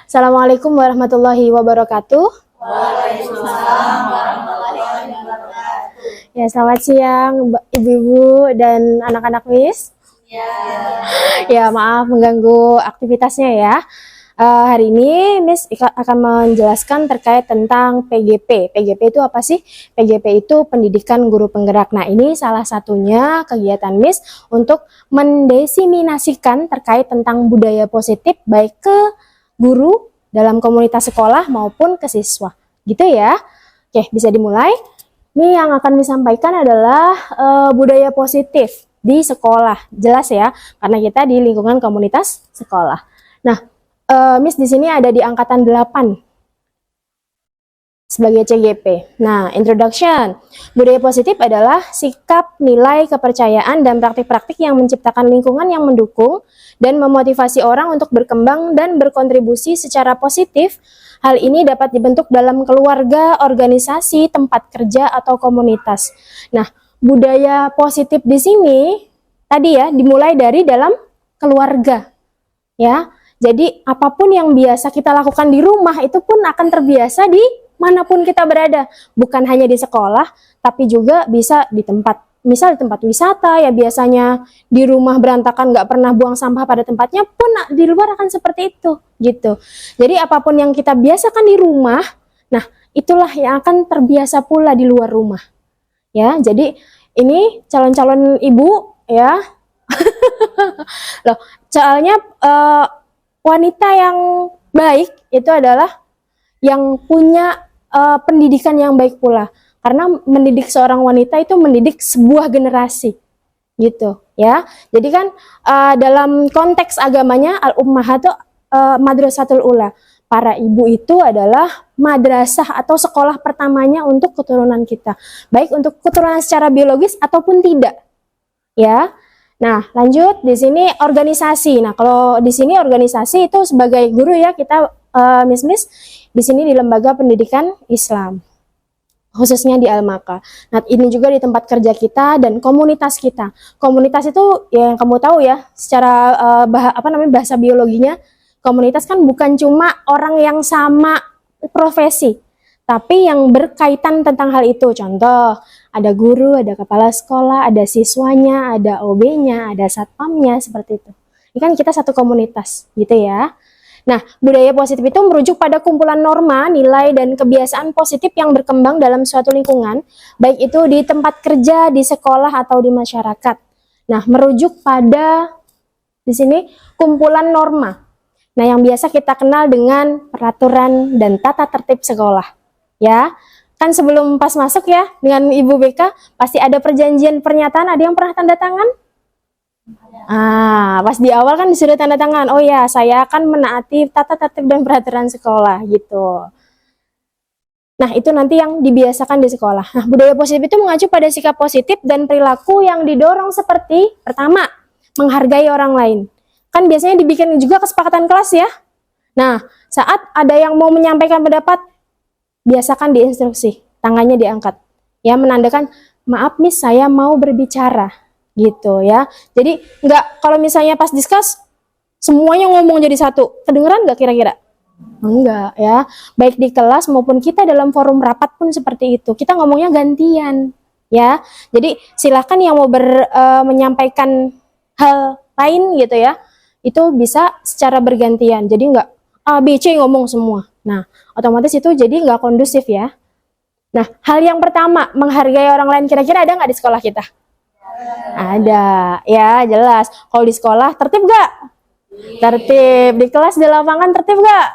Assalamualaikum warahmatullahi wabarakatuh. Waalaikumsalam warahmatullahi wabarakatuh. Ya, selamat siang ibu-ibu dan anak-anak Miss. Ya, maaf mengganggu aktivitasnya ya. Hari ini Miss akan menjelaskan terkait tentang PGP. PGP itu apa sih? PGP itu Pendidikan Guru Penggerak. Nah, ini salah satunya kegiatan Miss untuk mendesiminasikan terkait tentang budaya positif baik ke guru dalam komunitas sekolah maupun ke siswa. Gitu ya. Oke, bisa dimulai. Ini yang akan disampaikan adalah budaya positif di sekolah. Jelas ya, karena kita di lingkungan komunitas sekolah. Nah, Miss di sini ada di angkatan 8 sebagai CGP. Nah, introduction. Budaya positif adalah sikap, nilai, kepercayaan, dan praktik-praktik yang menciptakan lingkungan yang mendukung dan memotivasi orang untuk berkembang dan berkontribusi secara positif. Hal ini dapat dibentuk dalam keluarga, organisasi, tempat kerja, atau komunitas. Nah, budaya positif di sini tadi ya dimulai dari dalam keluarga. Ya. Jadi apapun yang biasa kita lakukan di rumah itu pun akan terbiasa di manapun kita berada. Bukan hanya di sekolah, tapi juga bisa di tempat, misal di tempat wisata ya biasanya di rumah berantakan nggak pernah buang sampah pada tempatnya pun di luar akan seperti itu gitu. Jadi apapun yang kita biasakan di rumah, nah itulah yang akan terbiasa pula di luar rumah. Ya, jadi ini calon-calon ibu ya. Loh, soalnya wanita yang baik itu adalah yang punya pendidikan yang baik pula. Karena mendidik seorang wanita itu mendidik sebuah generasi. Gitu, ya. Jadi kan dalam konteks agamanya al-ummahatu madrasatul ula. Para ibu itu adalah madrasah atau sekolah pertamanya untuk keturunan kita. Baik untuk keturunan secara biologis ataupun tidak. Ya. Nah, lanjut di sini organisasi. Nah, kalau di sini organisasi itu sebagai guru ya kita Miss di sini di lembaga pendidikan Islam, khususnya di Al-Maka. Nah, ini juga di tempat kerja kita dan komunitas kita. Komunitas itu ya yang kamu tahu ya, secara bahasa biologinya, komunitas kan bukan cuma orang yang sama profesi, tapi yang berkaitan tentang hal itu. Contoh, ada guru, ada kepala sekolah, ada siswanya, ada OB-nya, ada satpamnya, seperti itu. Ini kan kita satu komunitas, gitu ya. Nah, budaya positif itu merujuk pada kumpulan norma, nilai, dan kebiasaan positif yang berkembang dalam suatu lingkungan, baik itu di tempat kerja, di sekolah, atau di masyarakat. Nah, merujuk pada, di sini, kumpulan norma. Nah, yang biasa kita kenal dengan peraturan dan tata tertib sekolah. Ya, kan sebelum pas masuk ya dengan Ibu BK pasti ada perjanjian pernyataan, ada yang pernah tanda tangan? Pas di awal kan disuruh tanda tangan, oh ya saya akan menaati tata tertib dan peraturan sekolah gitu. Nah itu nanti yang dibiasakan di sekolah. Nah budaya positif itu mengacu pada sikap positif dan perilaku yang didorong seperti pertama, menghargai orang lain. Kan biasanya dibikin juga kesepakatan kelas ya. Nah saat ada yang mau menyampaikan pendapat, biasakan diinstruksi, tangannya diangkat. Ya, menandakan, maaf Miss, saya mau berbicara. Gitu ya. Jadi, nggak, kalau misalnya pas diskus, semuanya ngomong jadi satu. Kedengeran nggak kira-kira? Enggak ya. Baik di kelas maupun kita dalam forum rapat pun seperti itu. Kita ngomongnya gantian. Ya. Jadi, silakan yang mau menyampaikan hal lain gitu ya. Itu bisa secara bergantian. Jadi, nggak A, B, C ngomong semua. Nah, otomatis itu jadi nggak kondusif ya. Nah, hal yang pertama, menghargai orang lain. Kira-kira ada nggak di sekolah kita? Ada, ya jelas. Kalau di sekolah, tertib nggak? Tertib. Di kelas, di lapangan, tertib nggak?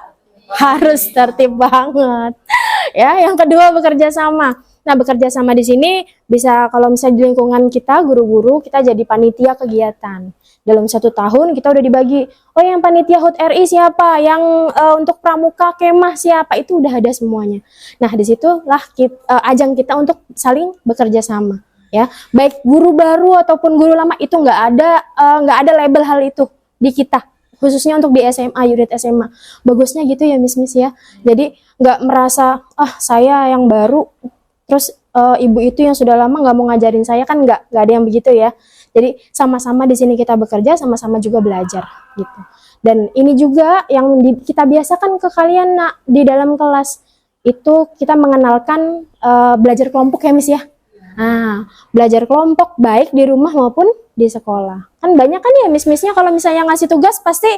Harus tertib banget. Ya, yang kedua, bekerja sama. Nah, bekerja sama di sini bisa kalau misalnya di lingkungan kita, guru-guru, kita jadi panitia kegiatan. Dalam 1 tahun kita udah dibagi, oh yang panitia HUT RI siapa, yang untuk pramuka kemah siapa, itu udah ada semuanya. Nah disitulah ajang kita untuk saling bekerja sama, ya. Baik guru baru ataupun guru lama itu nggak ada label hal itu di kita, khususnya untuk di SMA, unit SMA. Bagusnya gitu ya Miss ya. Jadi nggak merasa saya yang baru, terus ibu itu yang sudah lama nggak mau ngajarin saya, kan nggak ada yang begitu ya. Jadi sama-sama di sini kita bekerja, sama-sama juga belajar gitu. Dan ini juga yang kita biasakan ke kalian nak di dalam kelas itu kita mengenalkan belajar kelompok ya Miss ya. Nah, belajar kelompok baik di rumah maupun di sekolah. Kan banyak kan ya Miss-missnya kalau misalnya ngasih tugas pasti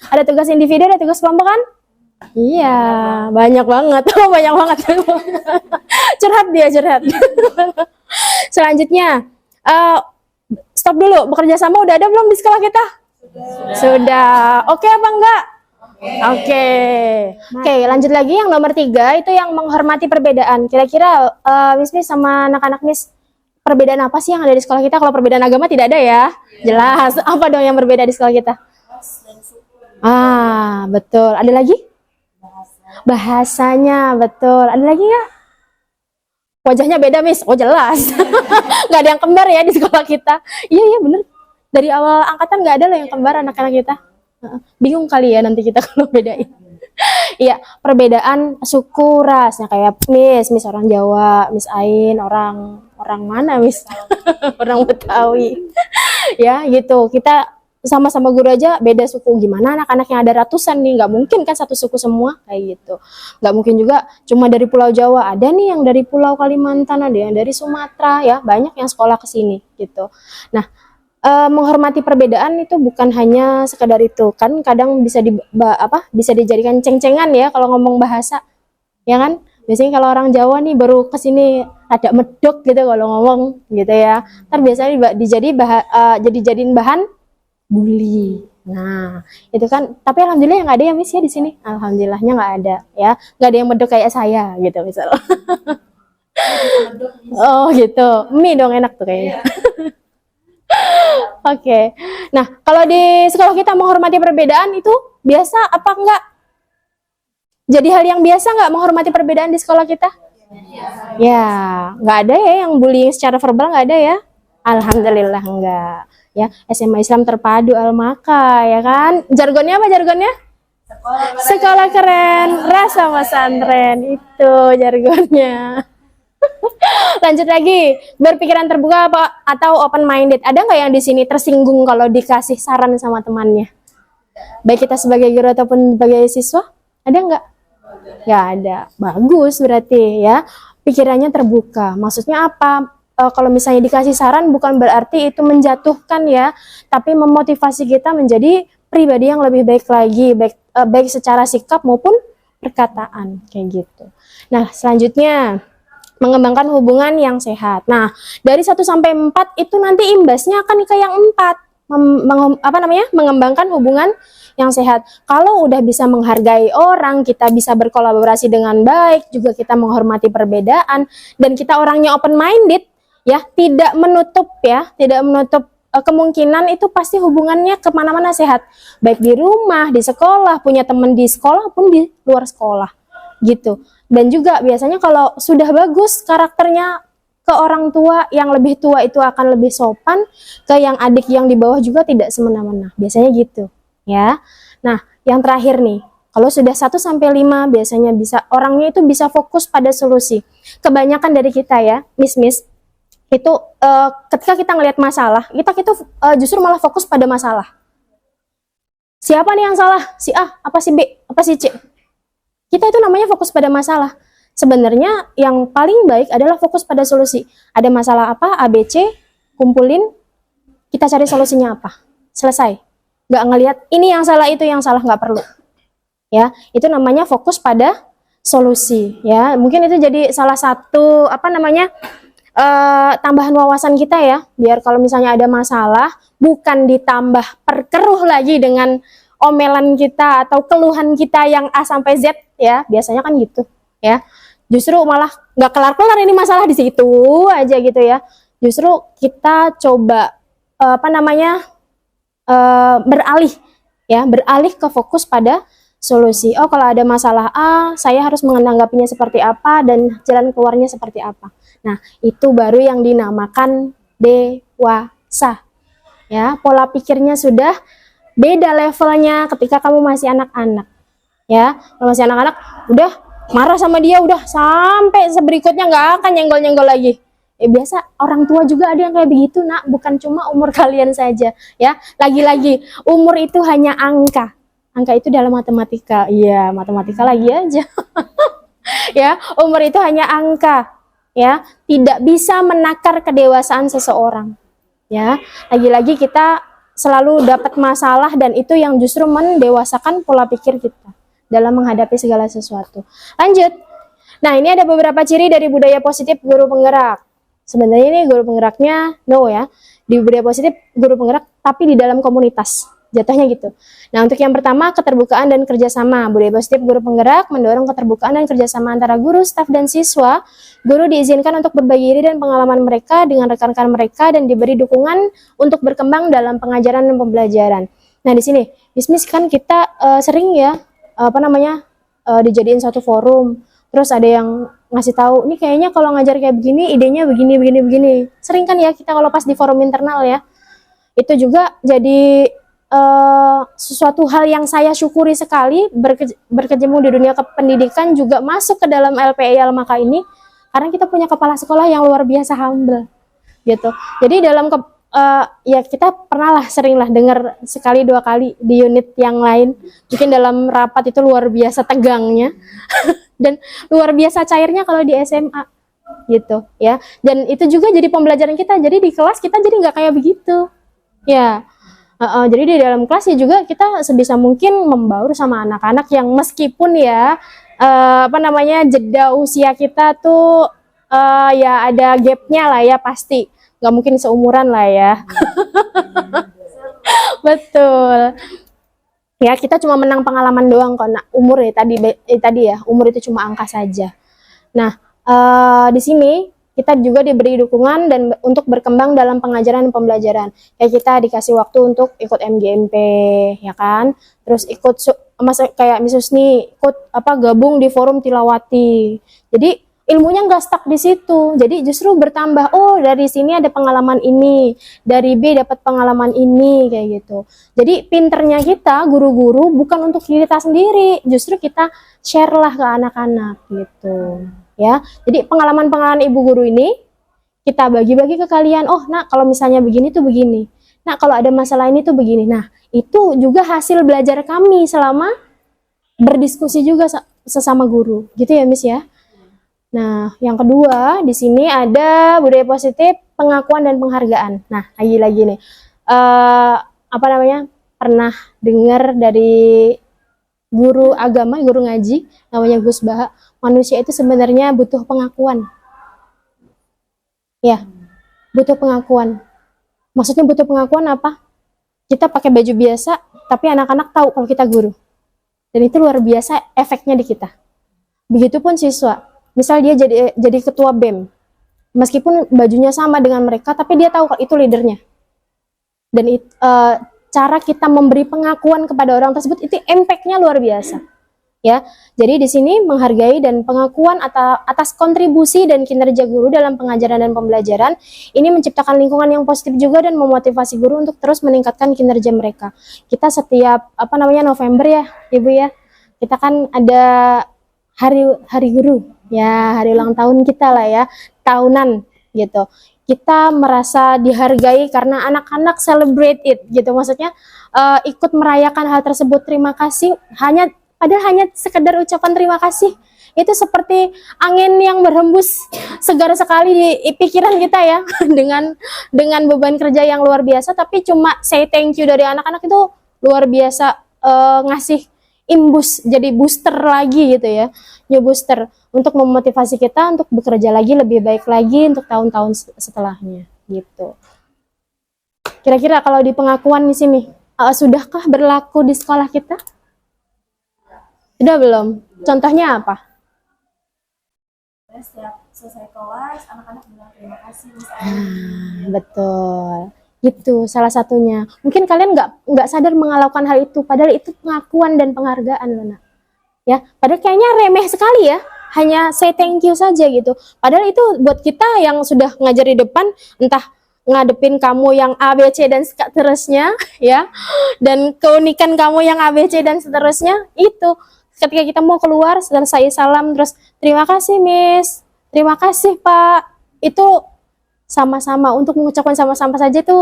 ada tugas individu, ada tugas kelompok kan? Iya, banyak banget. Oh, banyak banget. Curhat dia, curhat. Selanjutnya, stop dulu. Bekerja sama udah ada belum di sekolah kita? Sudah. Oke apa enggak? Oke. Oke, lanjut lagi yang nomor 3 itu yang menghormati perbedaan. Kira-kira Miss sama anak-anak Miss, perbedaan apa sih yang ada di sekolah kita? Kalau perbedaan agama tidak ada ya? Jelas. Apa dong yang berbeda di sekolah kita? Ah, betul. Ada lagi? Bahasanya, betul. Ada lagi nggak? Wajahnya beda, Miss. Oh, jelas. Nggak ada yang kembar ya di sekolah kita. Iya, bener. Dari awal angkatan nggak ada loh yang kembar anak-anak kita. Bingung kali ya nanti kita kalau bedain. Iya, perbedaan suku rasnya kayak Miss orang Jawa, Miss Ain, orang mana, Miss? Orang Betawi. Ya, gitu. Kita sama-sama guru aja beda suku, gimana anak-anak yang ada ratusan nih, nggak mungkin kan satu suku semua kayak gitu. Nggak mungkin juga cuma dari Pulau Jawa, ada nih yang dari Pulau Kalimantan, ada yang dari Sumatera, ya banyak yang sekolah ke sini gitu. Nah, menghormati perbedaan itu bukan hanya sekedar itu, kan kadang bisa bisa dijadikan ceng-cengan ya kalau ngomong bahasa, ya kan? Biasanya kalau orang Jawa nih baru ke sini ada medok gitu kalau ngomong gitu ya. Ntar biasanya jadiin bahan bully. Nah, itu kan, tapi alhamdulillah yang nggak ada ya Miss ya di sini. Alhamdulillahnya nggak ada ya. Nggak ada yang medok kayak saya gitu misal. Oh gitu. Mie dong enak tuh kayaknya. Oke. Nah, kalau di sekolah kita menghormati perbedaan itu biasa apa enggak? Jadi hal yang biasa nggak menghormati perbedaan di sekolah kita? Ya, nggak ada ya yang bullying secara verbal, nggak ada ya? Alhamdulillah enggak. Ya, SMA Islam Terpadu Al-Maka, ya kan? Jargonnya apa jargonnya? Sekolah keren, rasa pesantren, itu jargonnya. Lanjut lagi, berpikiran terbuka apa atau open minded. Ada nggak yang di sini tersinggung kalau dikasih saran sama temannya? Baik kita sebagai guru ataupun sebagai siswa, ada nggak? Nggak ada. Bagus berarti ya. Pikirannya terbuka. Maksudnya apa? Kalau misalnya dikasih saran bukan berarti itu menjatuhkan ya, tapi memotivasi kita menjadi pribadi yang lebih baik lagi, baik secara sikap maupun perkataan kayak gitu. Nah, selanjutnya mengembangkan hubungan yang sehat. Nah, dari 1 sampai 4 itu nanti imbasnya akan ke yang 4. Mengembangkan hubungan yang sehat. Kalau udah bisa menghargai orang, kita bisa berkolaborasi dengan baik, juga kita menghormati perbedaan, dan kita orangnya open minded, ya, tidak menutup kemungkinan itu pasti hubungannya kemana-mana sehat. Baik di rumah, di sekolah, punya teman di sekolah pun di luar sekolah, gitu. Dan juga biasanya kalau sudah bagus karakternya ke orang tua, yang lebih tua itu akan lebih sopan, ke yang adik yang di bawah juga tidak semena-mena. Biasanya gitu, ya. Nah, yang terakhir nih, kalau sudah 1 sampai 5 biasanya orangnya itu bisa fokus pada solusi. Kebanyakan dari kita ya, Miss, itu ketika kita ngelihat masalah, kita justru malah fokus pada masalah. Siapa nih yang salah? Si A, apa si B, apa si C? Kita itu namanya fokus pada masalah. Sebenarnya yang paling baik adalah fokus pada solusi. Ada masalah apa, A, B, C, kumpulin, kita cari solusinya apa. Selesai. Nggak ngelihat ini yang salah, itu yang salah, nggak perlu. Ya, itu namanya fokus pada solusi. Ya, mungkin itu jadi salah satu tambahan wawasan kita ya. Biar kalau misalnya ada masalah, bukan ditambah perkeruh lagi dengan omelan kita atau keluhan kita yang A sampai Z ya, biasanya kan gitu ya. Justru malah nggak kelar-kelar ini masalah di situ aja gitu ya. Justru kita coba beralih ke fokus pada solusi. Oh, kalau ada masalah A, saya harus menanggapinya seperti apa dan jalan keluarnya seperti apa. Nah, itu baru yang dinamakan dewasa. Ya, pola pikirnya sudah beda levelnya ketika kamu masih anak-anak. Ya, kalau masih anak-anak udah marah sama dia, udah sampai berikutnya nggak akan nyenggol-nyenggol lagi. Biasa orang tua juga ada yang kayak begitu, nak, bukan cuma umur kalian saja ya. Lagi-lagi umur itu hanya angka Angka itu dalam matematika. Iya, matematika lagi aja. Ya, umur itu hanya angka. Ya, tidak bisa menakar kedewasaan seseorang. Ya, lagi-lagi kita selalu dapat masalah dan itu yang justru mendewasakan pola pikir kita dalam menghadapi segala sesuatu. Lanjut. Nah, ini ada beberapa ciri dari budaya positif guru penggerak. Sebenarnya ini guru penggeraknya no ya. Di budaya positif guru penggerak tapi di dalam komunitas. Jatuhnya gitu. Nah, untuk yang pertama, keterbukaan dan kerjasama. Budaya positif guru penggerak mendorong keterbukaan dan kerjasama antara guru, staf, dan siswa. Guru diizinkan untuk berbagi ide dan pengalaman mereka dengan rekan-rekan mereka dan diberi dukungan untuk berkembang dalam pengajaran dan pembelajaran. Nah, di sini, Miss kan kita sering ya, dijadiin satu forum. Terus ada yang ngasih tahu, ini kayaknya kalau ngajar kayak begini, idenya begini. Sering kan ya kita kalau pas di forum internal ya. Itu juga jadi sesuatu hal yang saya syukuri sekali berkecimpung di dunia pendidikan juga masuk ke dalam LPI Almaka ini karena kita punya kepala sekolah yang luar biasa humble gitu. Jadi dalam ya kita pernah lah sering lah dengar sekali dua kali di unit yang lain mungkin dalam rapat itu luar biasa tegangnya dan luar biasa cairnya kalau di SMA gitu ya. Dan itu juga jadi pembelajaran kita. Jadi di kelas kita jadi nggak kayak begitu ya. Jadi di dalam kelas ya juga kita sebisa mungkin membaur sama anak-anak yang meskipun ya jeda usia kita tuh ya ada gapnya lah ya pasti nggak mungkin seumuran lah ya. Betul ya, kita cuma menang pengalaman doang kok. Nah, umur ya tadi ya umur itu cuma angka saja. Nah di sini kita juga diberi dukungan dan untuk berkembang dalam pengajaran dan pembelajaran. Kayak kita dikasih waktu untuk ikut MGMP, ya kan? Terus ikut kayak Miss nih ikut gabung di forum Tilawati. Jadi ilmunya nggak stuck di situ. Jadi justru bertambah. Oh, dari sini ada pengalaman ini, dari B dapat pengalaman ini kayak gitu. Jadi pinternya kita guru-guru bukan untuk diri kita sendiri, justru kita share lah ke anak-anak gitu. Ya, jadi pengalaman-pengalaman ibu guru ini kita bagi-bagi ke kalian. Oh, nah kalau misalnya begini tuh begini. Nah, kalau ada masalah ini tuh begini. Nah, itu juga hasil belajar kami selama berdiskusi juga sesama guru. Gitu ya, Miss ya. Nah, yang kedua di sini ada budaya positif, pengakuan dan penghargaan. Nah, lagi-lagi nih. Pernah dengar dari guru agama, guru ngaji namanya Gus Baha, manusia itu sebenarnya butuh pengakuan. Ya, butuh pengakuan. Maksudnya butuh pengakuan apa? Kita pakai baju biasa, tapi anak-anak tahu kalau kita guru. Dan itu luar biasa efeknya di kita. Begitupun siswa. Misal dia jadi ketua BEM. Meskipun bajunya sama dengan mereka, tapi dia tahu kalau itu leadernya. Dan cara kita memberi pengakuan kepada orang tersebut itu impact-nya luar biasa. Ya, jadi di sini menghargai dan pengakuan atas kontribusi dan kinerja guru dalam pengajaran dan pembelajaran ini menciptakan lingkungan yang positif juga dan memotivasi guru untuk terus meningkatkan kinerja mereka. Kita setiap November ya, Ibu ya, kita kan ada hari guru, ya hari ulang tahun kita lah ya, tahunan gitu. Kita merasa dihargai karena anak-anak celebrate it gitu, maksudnya ikut merayakan hal tersebut. Terima kasih, padahal hanya sekedar ucapan terima kasih itu seperti angin yang berhembus segar sekali di pikiran kita ya dengan beban kerja yang luar biasa, tapi cuma say thank you dari anak-anak itu luar biasa, ngasih imbus, jadi booster lagi gitu ya, new booster untuk memotivasi kita untuk bekerja lagi lebih baik lagi untuk tahun-tahun setelahnya gitu. Kira-kira kalau di pengakuan di sini sudahkah berlaku di sekolah kita? Sudah belum? Contohnya apa? Setiap selesai kelas, anak-anak bilang terima kasih Miss. Betul. Gitu salah satunya. Mungkin kalian nggak sadar melakukan hal itu, padahal itu pengakuan dan penghargaan loh, Nak. Ya, padahal kayaknya remeh sekali ya. Hanya say thank you saja gitu. Padahal itu buat kita yang sudah ngajar di depan, entah ngadepin kamu yang A, B, C dan seterusnya ya. Dan keunikan kamu yang A, B, C dan seterusnya itu ketika kita mau keluar selesai salam terus terima kasih Miss, terima kasih Pak, itu sama-sama untuk mengucapkan sama-sama saja itu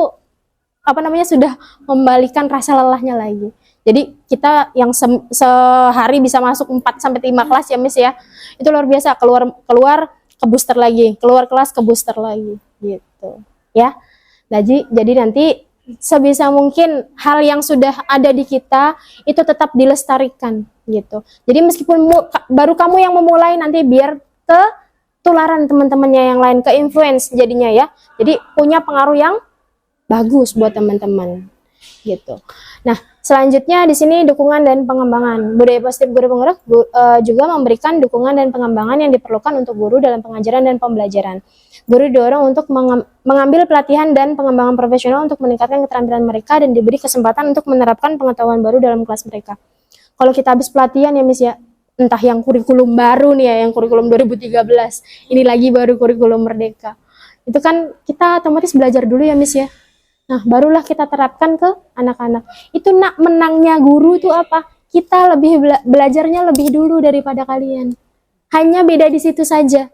sudah membalikan rasa lelahnya lagi. Jadi kita yang sehari bisa masuk 4 sampai 5 kelas ya Miss ya. Itu luar biasa, keluar ke booster lagi, keluar kelas ke booster lagi gitu. Ya. Jadi nanti sebisa mungkin hal yang sudah ada di kita itu tetap dilestarikan gitu. Jadi meskipun baru kamu yang memulai, nanti biar ke tularan teman-temannya yang lain, ke influence jadinya ya. Jadi punya pengaruh yang bagus buat teman-teman gitu. Nah, selanjutnya di sini dukungan dan pengembangan. Budaya positif guru penggerak juga memberikan dukungan dan pengembangan yang diperlukan untuk guru dalam pengajaran dan pembelajaran. Guru didorong untuk mengambil pelatihan dan pengembangan profesional untuk meningkatkan keterampilan mereka dan diberi kesempatan untuk menerapkan pengetahuan baru dalam kelas mereka. Kalau kita habis pelatihan ya Miss ya, entah yang kurikulum baru nih ya, yang kurikulum 2013, ini lagi baru kurikulum Merdeka. Itu kan kita otomatis belajar dulu ya Miss ya. Nah, barulah kita terapkan ke anak-anak. Itu menangnya guru itu apa? Kita lebih belajarnya lebih dulu daripada kalian. Hanya beda di situ saja.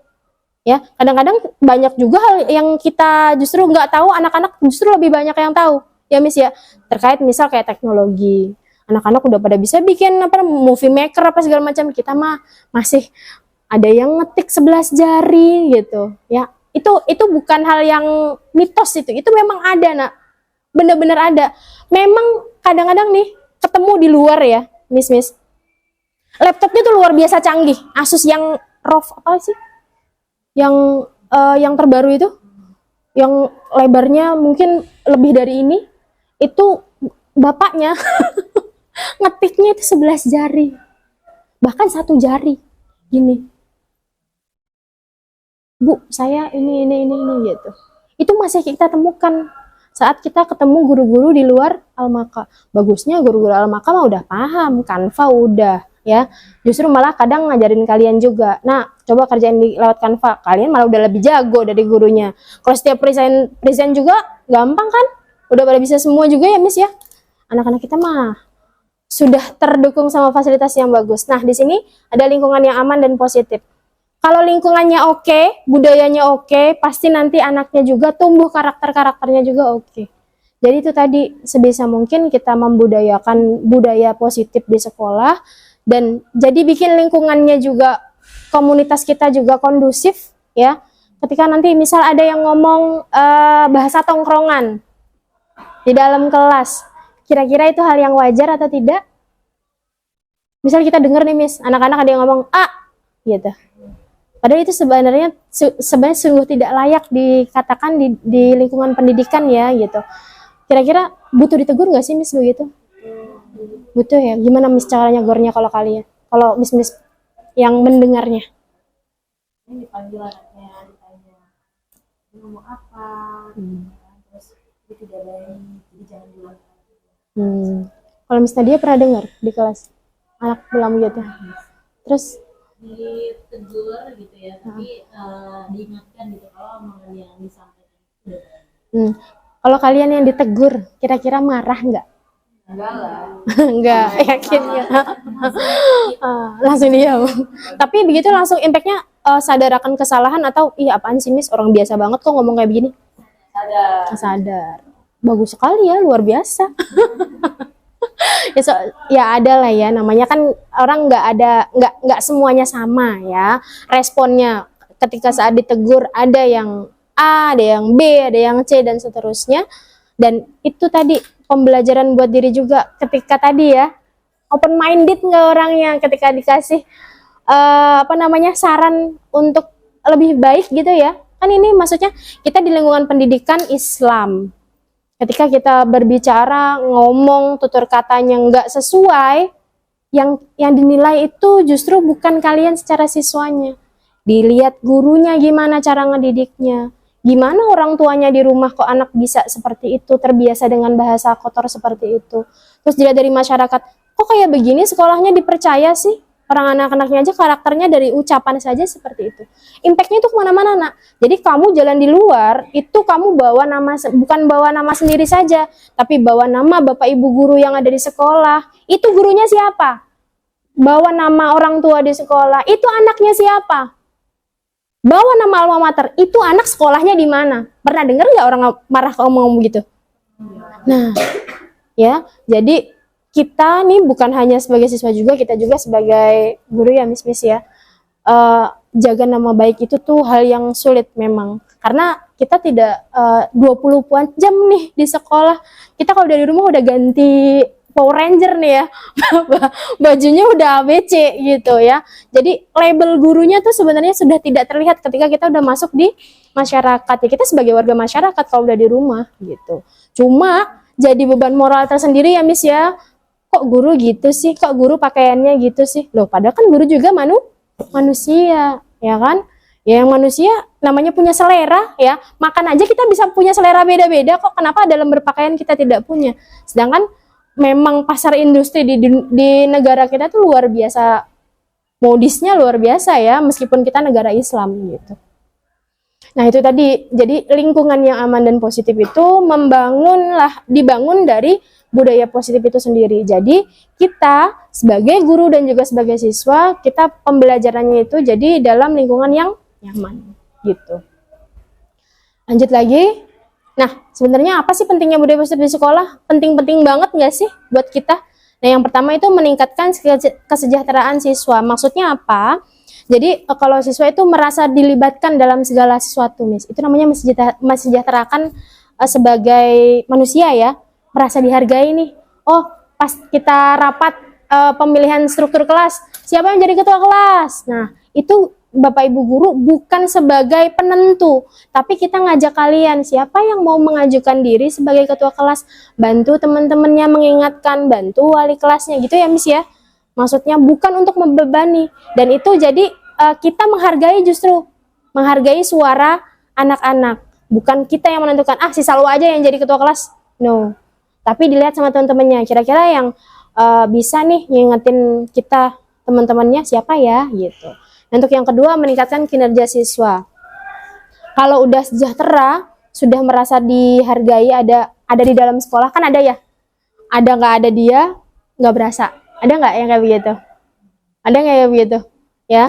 Ya, kadang-kadang banyak juga hal yang kita justru nggak tahu, anak-anak justru lebih banyak yang tahu. Ya, Miss ya. Terkait misal kayak teknologi. Anak-anak udah pada bisa bikin movie maker apa segala macam. Kita mah masih ada yang ngetik 11 jari gitu. Ya, itu bukan hal yang mitos itu. Itu memang ada, Nak. Bener-bener ada. Memang kadang-kadang nih ketemu di luar ya, Miss. Laptopnya tuh luar biasa canggih. Asus yang ROG apa sih? Yang terbaru itu, yang lebarnya mungkin lebih dari ini. Itu bapaknya ngetiknya itu 11 jari. Bahkan 1 jari. Gini. Bu, saya ini gitu. Itu masih kita temukan saat kita ketemu guru-guru di luar Almaka. Bagusnya guru-guru Almaka mah udah paham, Canva udah ya. Justru malah kadang ngajarin kalian juga. Nah, coba kerjain lewat Canva. Kalian malah udah lebih jago dari gurunya. Kalau setiap present juga gampang kan? Udah pada bisa semua juga ya, Miss ya. Anak-anak kita mah sudah terdukung sama fasilitas yang bagus. Nah, di sini ada lingkungan yang aman dan positif. Kalau lingkungannya oke, budayanya oke, pasti nanti anaknya juga tumbuh karakternya juga oke. Jadi itu tadi, sebisa mungkin kita membudayakan budaya positif di sekolah, dan jadi bikin lingkungannya juga, komunitas kita juga kondusif ya. Ketika nanti misal ada yang ngomong bahasa tongkrongan di dalam kelas, kira-kira itu hal yang wajar atau tidak? Misal kita denger nih Miss, anak-anak ada yang ngomong gitu. Padahal itu sebenarnya sungguh tidak layak dikatakan di lingkungan pendidikan ya gitu. Kira-kira butuh ditegur nggak sih Miss begitu? Butuh ya. Gimana Miss caranya gornya kalau kalian? Kalau Miss yang mendengarnya? Ini dipanggil anaknya, ditanya ini ngomong apa, terus itu tidak baik, jadi jangan diulang. Kalau Miss Nadia pernah dengar di kelas anak bilang gitu. Terus ditegur gitu ya, tapi diingatkan gitu kalau omongan yang disampaikan itu kalau kalian yang ditegur, kira-kira marah nggak? Enggak lah. Enggak, yakin ya. Langsung diam. Tapi begitu langsung impactnya sadar akan kesalahan atau apaan sih Miss, orang biasa banget kok ngomong kayak begini? Sadar. Bagus sekali ya, luar biasa. Ya ada lah ya, namanya kan orang nggak semuanya sama ya responnya ketika saat ditegur. Ada yang A, ada yang B, ada yang C dan seterusnya. Dan itu tadi pembelajaran buat diri juga, ketika tadi ya open minded nggak orangnya ketika dikasih saran untuk lebih baik gitu ya. Kan ini maksudnya kita di lingkungan pendidikan Islam. Ketika kita berbicara, ngomong, tutur katanya nggak sesuai, yang dinilai itu justru bukan kalian secara siswanya. Dilihat gurunya gimana cara ngedidiknya. Gimana orang tuanya di rumah kok anak bisa seperti itu, terbiasa dengan bahasa kotor seperti itu. Terus dilihat dari masyarakat, kok kayak begini sekolahnya dipercaya sih? Orang anak-anaknya aja karakternya dari ucapan saja seperti itu. Impactnya itu kemana-mana Nak. Jadi kamu jalan di luar, itu kamu bawa nama, bukan bawa nama sendiri saja, tapi bawa nama bapak ibu guru yang ada di sekolah. Itu gurunya siapa? Bawa nama orang tua di sekolah, itu anaknya siapa? Bawa nama alma mater, itu anak sekolahnya di mana? Pernah dengar nggak orang marah kalau ngomong begitu? Nah, ya, jadi kita nih bukan hanya sebagai siswa juga, kita juga sebagai guru ya Miss ya. Jaga nama baik itu tuh hal yang sulit memang. Karena kita tidak 20 jam nih di sekolah. Kita kalau dari rumah udah ganti Power Ranger nih ya. Bajunya udah ABC gitu ya. Jadi label gurunya tuh sebenarnya sudah tidak terlihat ketika kita udah masuk di masyarakat. Ya kita sebagai warga masyarakat kalau udah di rumah gitu. Cuma jadi beban moral tersendiri ya Miss ya. Kok guru gitu sih? Kok guru pakaiannya gitu sih? Loh, padahal kan guru juga manusia, ya kan? Ya yang manusia namanya punya selera ya. Makan aja kita bisa punya selera beda-beda kok. Kenapa dalam berpakaian kita tidak punya? Sedangkan memang pasar industri di negara kita tuh luar biasa, modisnya luar biasa ya, meskipun kita negara Islam gitu. Nah itu tadi, jadi lingkungan yang aman dan positif itu dibangun dari budaya positif itu sendiri. Jadi kita sebagai guru dan juga sebagai siswa, kita pembelajarannya itu jadi dalam lingkungan yang nyaman gitu. Lanjut lagi. Nah sebenarnya apa sih pentingnya budaya positif di sekolah? Penting-penting banget nggak sih buat kita? Nah yang pertama itu meningkatkan kesejahteraan siswa. Maksudnya apa? Jadi kalau siswa itu merasa dilibatkan dalam segala sesuatu, Miss. Itu namanya mensejahterakan sebagai manusia ya. Merasa dihargai nih. Oh, pas kita rapat pemilihan struktur kelas, siapa yang jadi ketua kelas? Nah, itu Bapak Ibu guru bukan sebagai penentu, tapi kita ngajak kalian, siapa yang mau mengajukan diri sebagai ketua kelas, bantu teman-temannya mengingatkan, bantu wali kelasnya gitu ya Miss ya. Maksudnya bukan untuk membebani, dan itu jadi kita justru menghargai suara anak-anak, bukan kita yang menentukan, si Salwa aja yang jadi ketua kelas, no. Tapi dilihat sama teman-temannya, kira-kira yang bisa nih ngingetin kita teman-temannya siapa ya gitu. Untuk yang kedua, meningkatkan kinerja siswa. Kalau udah sejahtera, sudah merasa dihargai, ada di dalam sekolah kan ada ya. Ada nggak ada dia, nggak berasa. Ada nggak yang kayak begitu? Ada nggak ya begitu? Ya,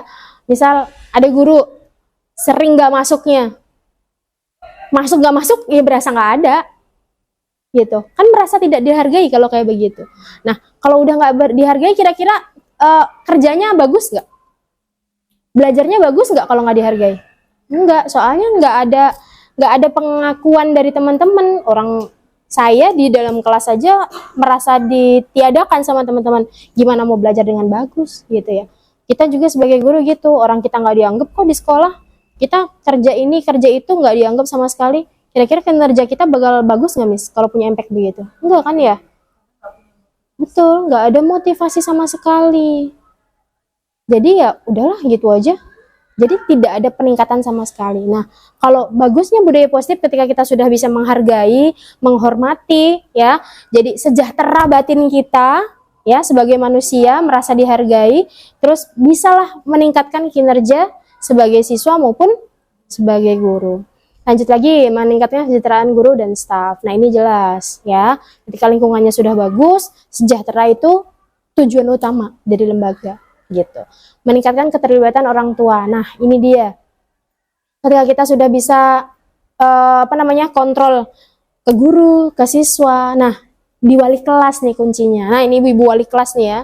misal ada guru sering nggak masuknya, nggak masuk, ya berasa nggak ada. Gitu kan, merasa tidak dihargai kalau kayak begitu. Nah kalau udah nggak dihargai, kira-kira kerjanya bagus nggak, belajarnya bagus nggak kalau nggak dihargai? Enggak, soalnya nggak ada pengakuan dari teman-teman. Orang saya di dalam kelas saja merasa ditiadakan sama teman-teman, gimana mau belajar dengan bagus gitu ya. Kita juga sebagai guru gitu, orang kita nggak dianggap kok di sekolah, kita kerja ini kerja itu nggak dianggap sama sekali. Kira-kira kinerja kita bakal bagus nggak Miss kalau punya impact begitu? Enggak kan ya? Betul, nggak ada motivasi sama sekali. Jadi ya udahlah gitu aja. Jadi tidak ada peningkatan sama sekali. Nah, kalau bagusnya budaya positif ketika kita sudah bisa menghargai, menghormati ya. Jadi sejahtera batin kita ya sebagai manusia, merasa dihargai, terus bisalah meningkatkan kinerja sebagai siswa maupun sebagai guru. Lanjut lagi, meningkatkan kesejahteraan guru dan staf. Nah ini jelas ya, ketika lingkungannya sudah bagus, sejahtera itu tujuan utama dari lembaga gitu. Meningkatkan keterlibatan orang tua. Nah ini dia, ketika kita sudah bisa kontrol ke guru, ke siswa. Nah di wali kelas nih kuncinya. Nah ini ibu wali kelas nih ya,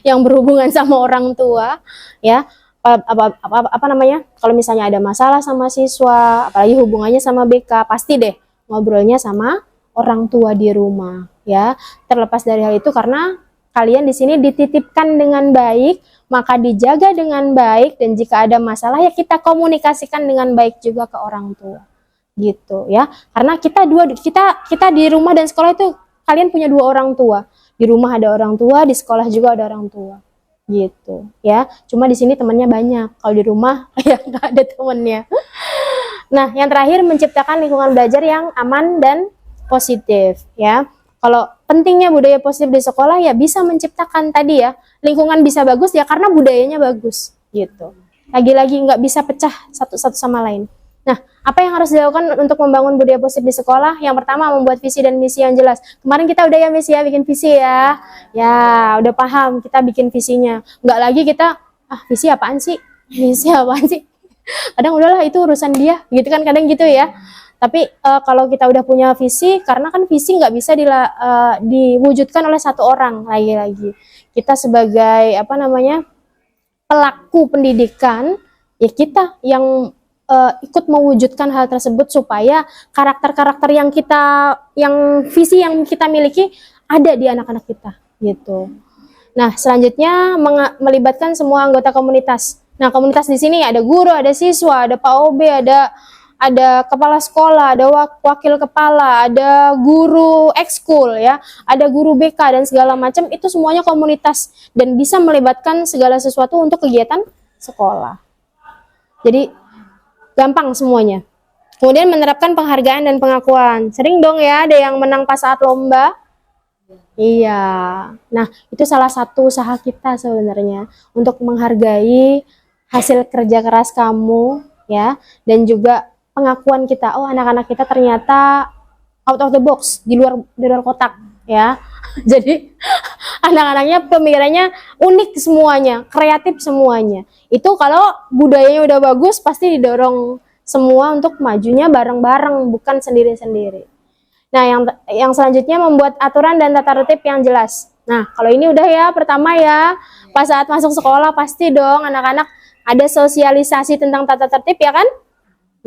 yang berhubungan sama orang tua ya. Kalau misalnya ada masalah sama siswa, apalagi hubungannya sama BK, pasti deh ngobrolnya sama orang tua di rumah ya. Terlepas dari hal itu, karena kalian di sini dititipkan dengan baik, maka dijaga dengan baik, dan jika ada masalah ya kita komunikasikan dengan baik juga ke orang tua gitu ya. Karena kita di rumah dan sekolah itu, kalian punya dua orang tua. Di rumah ada orang tua, di sekolah juga ada orang tua gitu ya. Cuma di sini temannya banyak, kalau di rumah ya nggak ada temannya. Nah yang terakhir, menciptakan lingkungan belajar yang aman dan positif ya. Kalau pentingnya budaya positif di sekolah ya bisa menciptakan tadi ya, lingkungan bisa bagus ya karena budayanya bagus gitu. Lagi-lagi nggak bisa pecah satu sama lain. Nah, apa yang harus dilakukan untuk membangun budaya positif di sekolah? Yang pertama, membuat visi dan misi yang jelas. Kemarin kita udah ya Miss ya bikin visi ya. Ya, udah paham kita bikin visinya. Nggak lagi kita, visi apaan sih? Visi apaan sih? Kadang udahlah itu urusan dia, gitu kan, kadang gitu ya. Tapi kalau kita udah punya visi, karena kan visi nggak bisa diwujudkan oleh satu orang, lagi-lagi kita sebagai apa namanya pelaku pendidikan, ya kita yang ikut mewujudkan hal tersebut supaya karakter-karakter yang visi yang kita miliki ada di anak-anak kita gitu. Nah, selanjutnya melibatkan semua anggota komunitas. Nah, komunitas di sini ada guru, ada siswa, ada Pak OB, ada kepala sekolah, ada wakil kepala, ada guru ekskul ya, ada guru BK dan segala macam, itu semuanya komunitas dan bisa melibatkan segala sesuatu untuk kegiatan sekolah. Jadi gampang semuanya. Kemudian menerapkan penghargaan dan pengakuan. Sering dong ya ada yang menang pas saat lomba. Iya. Nah, itu salah satu usaha kita sebenarnya untuk menghargai hasil kerja keras kamu ya, dan juga pengakuan kita, oh anak-anak kita ternyata out of the box, di luar kotak ya. Jadi anak-anaknya pemikirannya unik semuanya, kreatif semuanya. Itu kalau budayanya udah bagus pasti didorong semua untuk majunya bareng-bareng, bukan sendiri-sendiri. Nah, yang selanjutnya membuat aturan dan tata tertib yang jelas. Nah, kalau ini udah ya, pertama ya, pas saat masuk sekolah pasti dong anak-anak ada sosialisasi tentang tata tertib ya kan?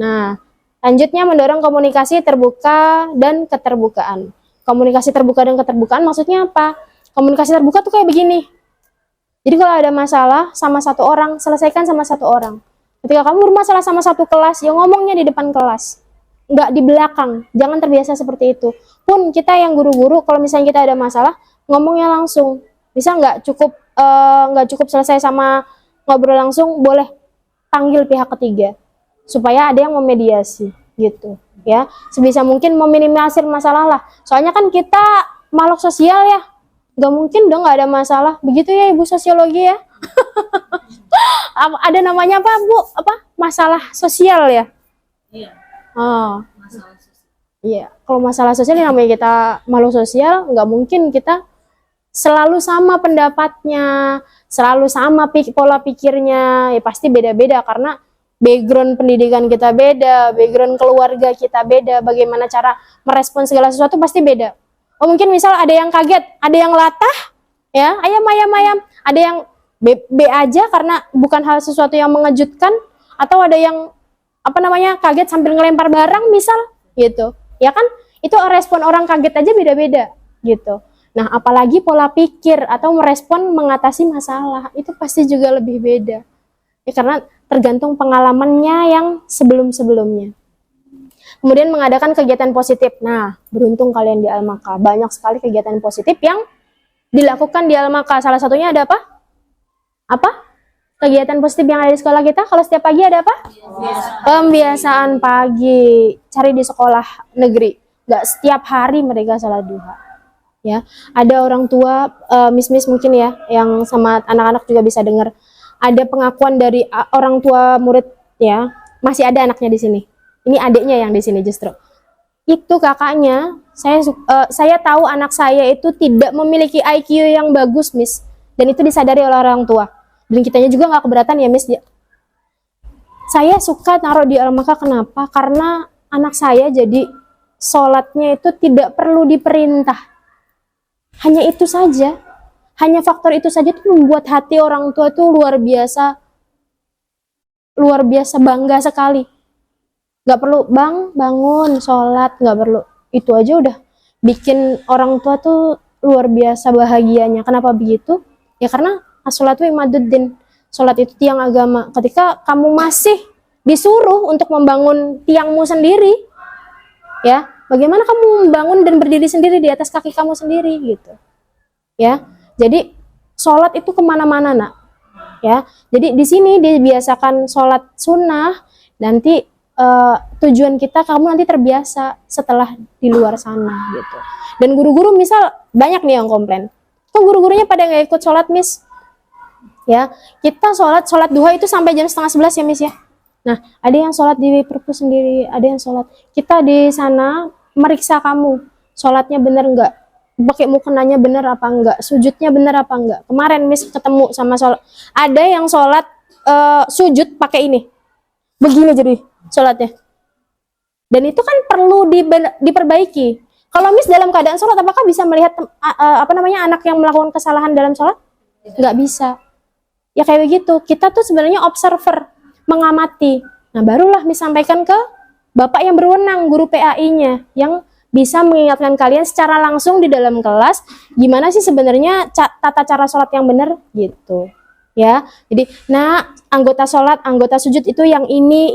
Nah, lanjutnya mendorong komunikasi terbuka dan keterbukaan. Komunikasi terbuka dan keterbukaan maksudnya apa? Komunikasi terbuka tuh kayak begini. Jadi kalau ada masalah sama satu orang, selesaikan sama satu orang. Ketika kamu bermasalah sama satu kelas, ya ngomongnya di depan kelas. Nggak di belakang. Jangan terbiasa seperti itu. Pun kita yang guru-guru, kalau misalnya kita ada masalah, ngomongnya langsung. Bisa nggak cukup selesai sama ngobrol langsung, boleh panggil pihak ketiga supaya ada yang memediasi gitu ya, sebisa mungkin meminimalisir masalah lah, soalnya kan kita makhluk sosial ya, nggak mungkin dong nggak ada masalah, begitu ya Ibu sosiologi ya. Ada namanya apa Bu, masalah sosial ya. Iya. Oh Masalah sosial. iya, kalau masalah sosial yang namanya kita makhluk sosial, nggak mungkin kita selalu sama pendapatnya, selalu sama pola pikirnya, ya pasti beda-beda karena background pendidikan kita beda, background keluarga kita beda, bagaimana cara merespon segala sesuatu pasti beda. Oh mungkin misal ada yang kaget, ada yang latah, ya ayam, ada yang B aja karena bukan hal sesuatu yang mengejutkan, atau ada yang kaget sambil ngelempar barang misal, gitu, ya kan? Itu respon orang kaget aja beda-beda, gitu. Nah apalagi pola pikir atau merespon mengatasi masalah itu pasti juga lebih beda. Ya, karena tergantung pengalamannya yang sebelum-sebelumnya. Kemudian mengadakan kegiatan positif. Nah, beruntung kalian di Almaka. Banyak sekali kegiatan positif yang dilakukan di Almaka. Salah satunya ada apa? Kegiatan positif yang ada di sekolah kita. Kalau setiap pagi ada apa? Pembiasaan pagi. Cari di sekolah negeri. Gak setiap hari mereka salat duha. Ya, ada orang tua, miss mungkin ya, yang sama anak-anak juga bisa dengar. Ada pengakuan dari orang tua murid ya, masih ada anaknya di sini. Ini adiknya yang di sini justru. Itu kakaknya, saya tahu anak saya itu tidak memiliki IQ yang bagus, Miss. Dan itu disadari oleh orang tua. Dan kitanya juga nggak keberatan ya, Miss. Saya suka naruh di Almaka, kenapa? Karena anak saya jadi sholatnya itu tidak perlu diperintah. Hanya itu saja. Hanya faktor itu saja tuh membuat hati orang tua itu luar biasa bangga sekali. Gak perlu bang bangun sholat, gak perlu, itu aja udah bikin orang tua tuh luar biasa bahagianya. Kenapa begitu? Ya karena as-sholatu imaduddin, sholat itu tiang agama. Ketika kamu masih disuruh untuk membangun tiangmu sendiri, ya bagaimana kamu membangun dan berdiri sendiri di atas kaki kamu sendiri gitu, ya. Jadi sholat itu kemana-mana nak, ya. Jadi di sini dibiasakan sholat sunnah, nanti tujuan kita kamu nanti terbiasa setelah di luar sana gitu. Dan guru-guru misal banyak nih yang komplain, kok guru-gurunya pada nggak ikut sholat Miss? Ya kita sholat duha itu sampai jam 10:30 ya Miss ya. Nah ada yang sholat di perpus sendiri, ada yang sholat. Kita di sana meriksa kamu sholatnya bener nggak? Pakai mukenanya bener apa enggak, sujudnya bener apa enggak. Kemarin Miss ketemu sama sholat, ada yang sholat sujud pakai ini begini jadi sholatnya, Dan itu kan perlu diperbaiki. Kalau Miss dalam keadaan sholat, apakah bisa melihat anak yang melakukan kesalahan dalam sholat? Nggak bisa. Ya kayak begitu. Kita tuh sebenarnya observer, mengamati. Nah, barulah Miss sampaikan ke Bapak yang berwenang, guru PAI-nya, yang bisa mengingatkan kalian secara langsung di dalam kelas, gimana sih sebenarnya tata cara sholat yang benar, gitu. Ya, jadi, nah, anggota sholat, anggota sujud itu yang ini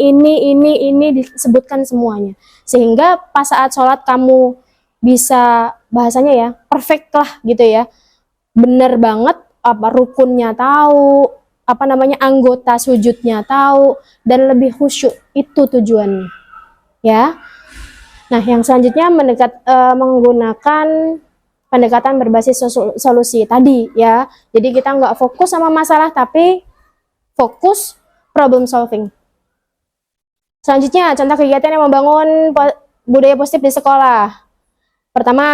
disebutkan semuanya. Sehingga pas saat sholat kamu bisa, bahasanya ya, perfect lah gitu ya. Bener banget, rukunnya tahu, anggota sujudnya tahu, dan lebih khusyuk, itu tujuannya. Ya. Nah, yang selanjutnya menggunakan pendekatan berbasis solusi tadi ya. Jadi kita nggak fokus sama masalah, tapi fokus problem solving. Selanjutnya, contoh kegiatan yang membangun budaya positif di sekolah. Pertama,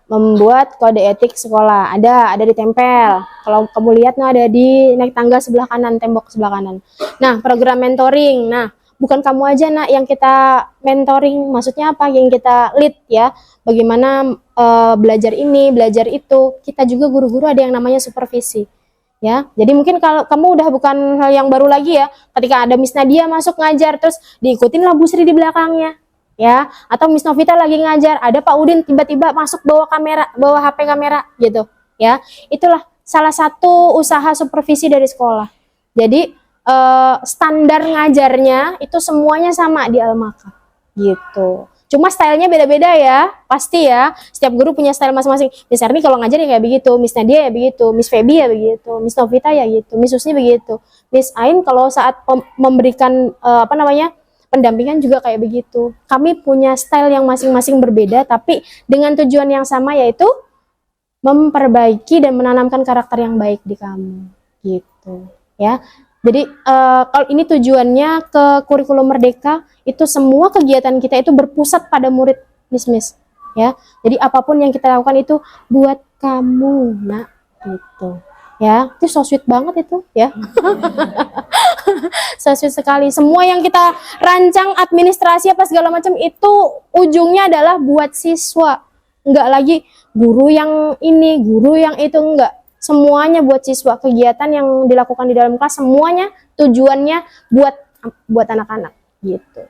membuat kode etik sekolah. Ada ditempel. Kalau kamu lihat, ada di naik tangga sebelah kanan, tembok sebelah kanan. Nah, program mentoring. Nah, bukan kamu aja yang kita mentoring, maksudnya apa? Yang kita lead ya. Bagaimana belajar ini, belajar itu. Kita juga guru-guru ada yang namanya supervisi. Ya, jadi mungkin kalau kamu udah bukan hal yang baru lagi ya, ketika ada Miss Nadia masuk ngajar, terus diikutin lah Bu Sri di belakangnya, ya, atau Miss Novita lagi ngajar, ada Pak Udin tiba-tiba masuk bawa HP kamera, gitu, ya, itulah salah satu usaha supervisi dari sekolah. Jadi standar ngajarnya itu semuanya sama di Al-Maka, gitu. Cuma stylenya beda-beda ya, pasti ya. Setiap guru punya style masing-masing. Miss Erni kalau ngajar ya kayak begitu, Miss Nadia ya begitu, Miss Feby ya begitu, Miss Novita ya gitu, Miss Susni begitu. Miss Ain kalau saat memberikan pendampingan juga kayak begitu. Kami punya style yang masing-masing berbeda, tapi dengan tujuan yang sama, yaitu memperbaiki dan menanamkan karakter yang baik di kamu, gitu. Ya. Jadi kalau ini tujuannya ke kurikulum Merdeka, itu semua kegiatan kita itu berpusat pada murid, Miss, ya. Jadi apapun yang kita lakukan itu buat kamu, nak, gitu. Ya, itu so sweet banget itu, ya. So sweet sekali. Semua yang kita rancang, administrasi apa segala macam, itu ujungnya adalah buat siswa. Enggak lagi guru yang ini, guru yang itu, enggak. Semuanya buat siswa. Kegiatan yang dilakukan di dalam kelas semuanya tujuannya buat anak-anak, gitu.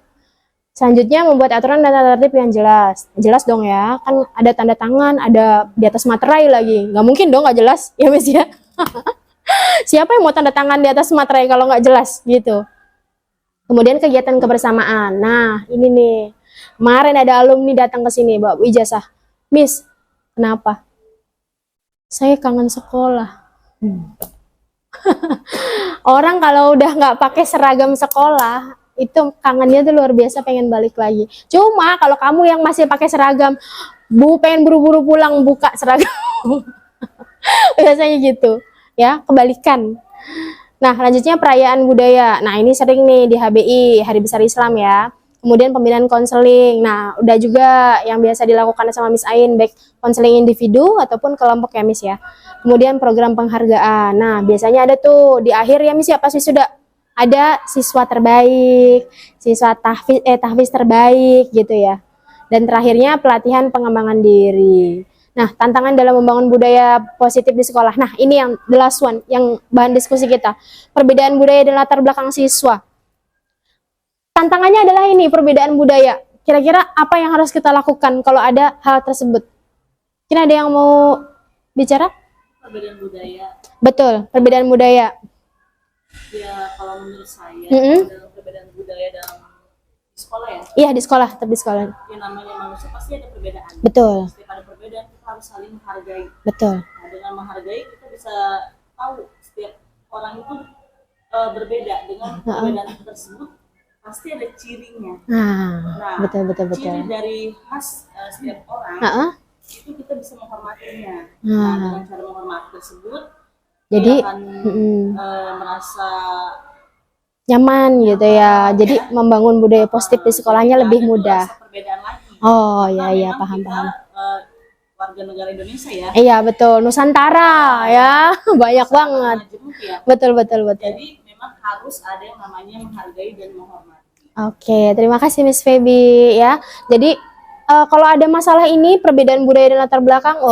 Selanjutnya membuat aturan dan tata tertib yang jelas. Jelas dong ya, kan ada tanda tangan, ada di atas materai lagi. Nggak mungkin dong nggak jelas, ya Miss ya. Siapa yang mau tanda tangan di atas materai kalau nggak jelas, gitu. Kemudian kegiatan kebersamaan. Nah, ini nih. Kemarin ada alumni datang ke sini bawa ijazah. Miss, kenapa? Saya kangen sekolah. Orang kalau udah nggak pakai seragam sekolah, itu kangennya tuh luar biasa, pengen balik lagi. Cuma kalau kamu yang masih pakai seragam, pengen buru-buru pulang buka seragam. Biasanya gitu, ya, kebalikan. Nah, lanjutnya perayaan budaya. Nah, ini sering nih di HBI, Hari Besar Islam ya. Kemudian pembinaan konseling. Nah, udah juga yang biasa dilakukan sama Miss Ain, baik konseling individu ataupun kelompok ya Miss ya. Kemudian program penghargaan. Nah, biasanya ada tuh di akhir ya Miss ya, pasti sudah ada siswa terbaik, siswa tahfiz terbaik gitu ya. Dan terakhirnya pelatihan pengembangan diri. Nah, tantangan dalam membangun budaya positif di sekolah. Nah, ini yang the last one, yang bahan diskusi kita. Perbedaan budaya dan latar belakang siswa. Tantangannya adalah ini, perbedaan budaya. Kira-kira apa yang harus kita lakukan kalau ada hal tersebut? Kira ada yang mau bicara? Perbedaan budaya. Betul, perbedaan budaya. Ya, kalau menurut saya, dalam perbedaan budaya dalam di sekolah ya. Iya, di sekolah, tapi di sekolah. Yang namanya manusia pasti ada perbedaan. Betul. Setiap ada perbedaan, kita harus saling menghargai. Betul. Nah, dengan menghargai, kita bisa tahu setiap orang itu berbeda. Dengan perbedaan tersebut, pasti ada cirinya. Nah, betul. Ciri dari khas setiap orang itu kita bisa menghormatinya. Nah, dengan cara menghormati tersebut, jadi akan merasa nyaman gitu ya. Jadi membangun budaya positif di sekolahnya lebih mudah. Perbedaan lagi. Oh ya, paham. Warga negara Indonesia ya. Iya betul, Nusantara ya, banyak banget. Ya. Betul. Jadi memang harus ada yang namanya menghargai dan menghormati. Oke, terima kasih Miss Feby ya. Jadi kalau ada masalah ini perbedaan budaya dan latar belakang,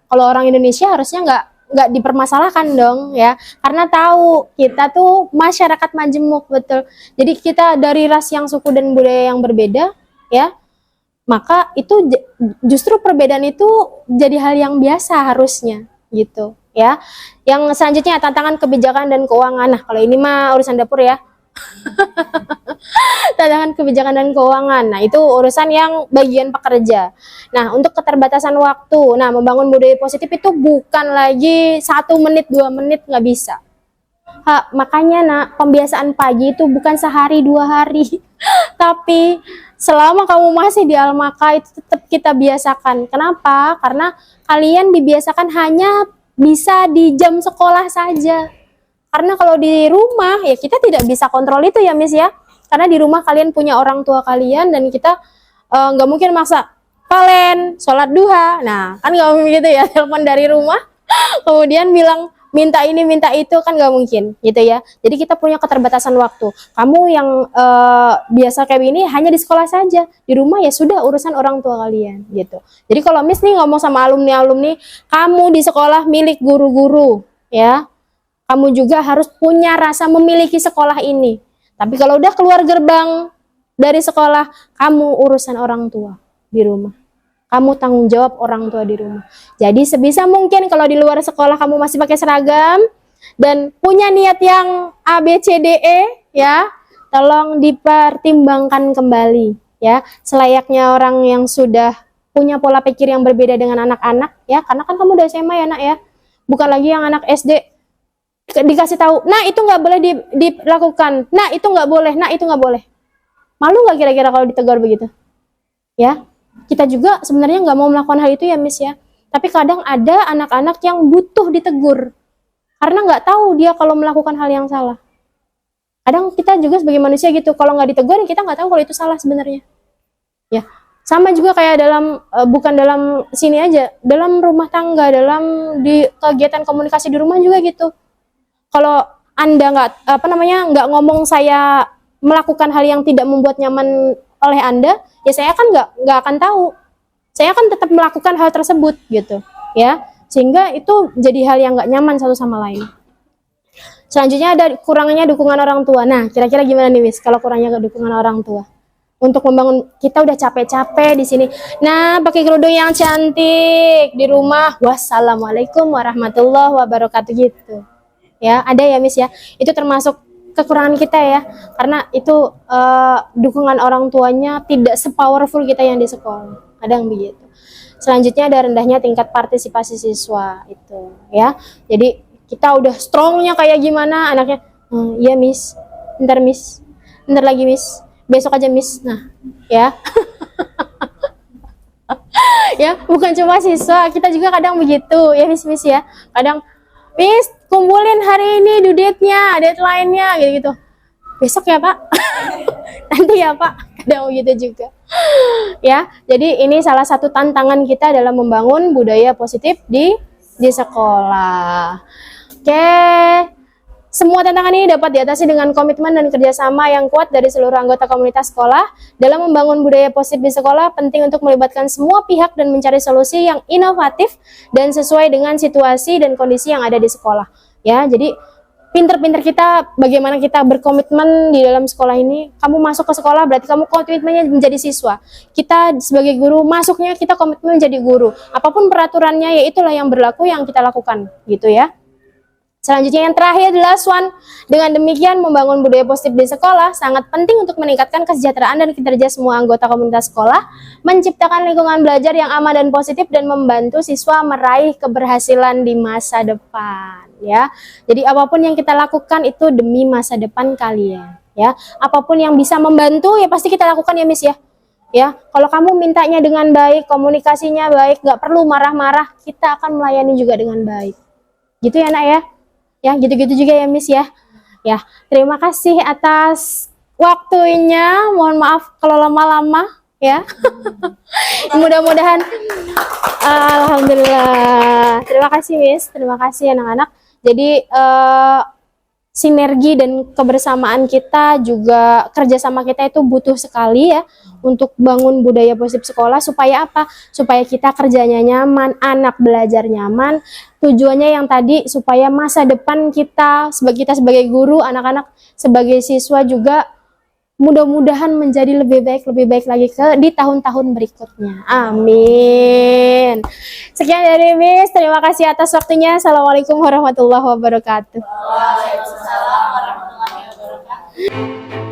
kalau orang Indonesia harusnya nggak dipermasalahkan dong ya, karena tahu kita tuh masyarakat majemuk betul. Jadi kita dari ras yang suku dan budaya yang berbeda ya, maka itu justru perbedaan itu jadi hal yang biasa harusnya gitu ya. Yang selanjutnya tantangan kebijakan dan keuangan. Nah kalau ini mah urusan dapur ya. Tantangan kebijakan dan keuangan. Nah, itu urusan yang bagian pekerja. Nah, untuk keterbatasan waktu. Nah, membangun budaya positif itu bukan lagi 1 menit, 2 menit, nggak bisa. Makanya, nak, pembiasaan pagi itu bukan sehari, 2 hari. Tapi, selama kamu masih di Almaka, itu tetap kita biasakan. Kenapa? Karena kalian dibiasakan hanya bisa di jam sekolah saja. Karena kalau di rumah ya kita tidak bisa kontrol itu ya Miss ya. Karena di rumah kalian punya orang tua kalian dan kita nggak mungkin maksa kalian sholat duha. Nah kan nggak mungkin gitu ya, telepon dari rumah kemudian bilang minta ini minta itu, kan nggak mungkin gitu ya. Jadi kita punya keterbatasan waktu. Kamu yang biasa kayak ini hanya di sekolah saja, di rumah ya sudah urusan orang tua kalian gitu. Jadi kalau Miss nih ngomong sama alumni, kamu di sekolah milik guru-guru ya. Kamu juga harus punya rasa memiliki sekolah ini. Tapi kalau udah keluar gerbang dari sekolah, kamu urusan orang tua di rumah. Kamu tanggung jawab orang tua di rumah. Jadi sebisa mungkin kalau di luar sekolah kamu masih pakai seragam dan punya niat yang A, B, C, D, E, ya, tolong dipertimbangkan kembali, ya. Selayaknya orang yang sudah punya pola pikir yang berbeda dengan anak-anak, ya. Karena kan kamu udah SMA ya, nak, ya. Bukan lagi yang anak SD dikasih tahu, nah itu nggak boleh dilakukan, nah itu nggak boleh, nah itu nggak boleh. Malu nggak kira-kira kalau ditegur begitu? Ya, kita juga sebenarnya nggak mau melakukan hal itu ya Miss ya. Tapi kadang ada anak-anak yang butuh ditegur karena nggak tahu dia kalau melakukan hal yang salah. Kadang kita juga sebagai manusia gitu, kalau nggak ditegur kita nggak tahu kalau itu salah sebenarnya. Ya, sama juga kayak dalam bukan dalam sini aja, dalam rumah tangga, dalam di kegiatan komunikasi di rumah juga gitu. Kalau Anda nggak ngomong saya melakukan hal yang tidak membuat nyaman oleh Anda, ya saya kan nggak akan tahu. Saya akan tetap melakukan hal tersebut gitu, ya. Sehingga itu jadi hal yang nggak nyaman satu sama lain. Selanjutnya ada kurangnya dukungan orang tua. Nah, kira-kira gimana nih, Miss? Kalau kurangnya dukungan orang tua untuk membangun, kita udah capek-capek di sini. Nah, pakai kerudung yang cantik di rumah. Wassalamualaikum warahmatullahi wabarakatuh gitu. Ya, ada ya Miss ya. Itu termasuk kekurangan kita ya. Karena itu dukungan orang tuanya tidak sepowerful kita yang di sekolah. Kadang begitu. Selanjutnya ada rendahnya tingkat partisipasi siswa itu ya. Jadi kita udah strongnya kayak gimana anaknya. Iya Miss. Bentar Miss. Bentar lagi Miss. Besok aja Miss. Nah, ya. Ya, bukan cuma siswa, kita juga kadang begitu ya Miss ya. Kadang Miss, kumpulin hari ini due date-nya, deadline-nya, gitu-gitu. Besok ya, Pak. Nanti ya, Pak. Kadang begitu juga. Ya, jadi ini salah satu tantangan kita dalam membangun budaya positif di sekolah. Oke. Semua tantangan ini dapat diatasi dengan komitmen dan kerjasama yang kuat dari seluruh anggota komunitas sekolah. Dalam membangun budaya positif di sekolah, penting untuk melibatkan semua pihak dan mencari solusi yang inovatif dan sesuai dengan situasi dan kondisi yang ada di sekolah. Ya, jadi pinter-pinter kita bagaimana kita berkomitmen di dalam sekolah ini. Kamu masuk ke sekolah berarti kamu komitmennya menjadi siswa. Kita sebagai guru masuknya kita komitmen menjadi guru. Apapun peraturannya, ya itulah yang berlaku yang kita lakukan, gitu ya. Selanjutnya yang terakhir, the last one. Dengan demikian, membangun budaya positif di sekolah sangat penting untuk meningkatkan kesejahteraan dan kinerja semua anggota komunitas sekolah, menciptakan lingkungan belajar yang aman dan positif, dan membantu siswa meraih keberhasilan di masa depan. Ya, jadi apapun yang kita lakukan itu demi masa depan kalian. Ya, apapun yang bisa membantu ya pasti kita lakukan ya Miss ya. Ya, kalau kamu mintanya dengan baik, komunikasinya baik, nggak perlu marah-marah, kita akan melayani juga dengan baik. Gitu ya nak ya. Ya, gitu-gitu juga ya Miss ya. Ya, terima kasih atas waktunya. Mohon maaf kalau lama-lama ya. Mudah-mudahan alhamdulillah. Terima kasih Miss, terima kasih anak-anak. Jadi sinergi dan kebersamaan kita, juga kerjasama kita itu butuh sekali ya untuk bangun budaya positif sekolah. Supaya apa? Supaya kita kerjanya nyaman, anak belajar nyaman. Tujuannya yang tadi supaya masa depan kita sebagai guru, anak-anak sebagai siswa juga mudah-mudahan menjadi lebih baik lagi di tahun-tahun berikutnya. Amin. Sekian dari Miss, terima kasih atas waktunya. Assalamualaikum warahmatullahi wabarakatuh. Waalaikumsalam warahmatullahi wabarakatuh.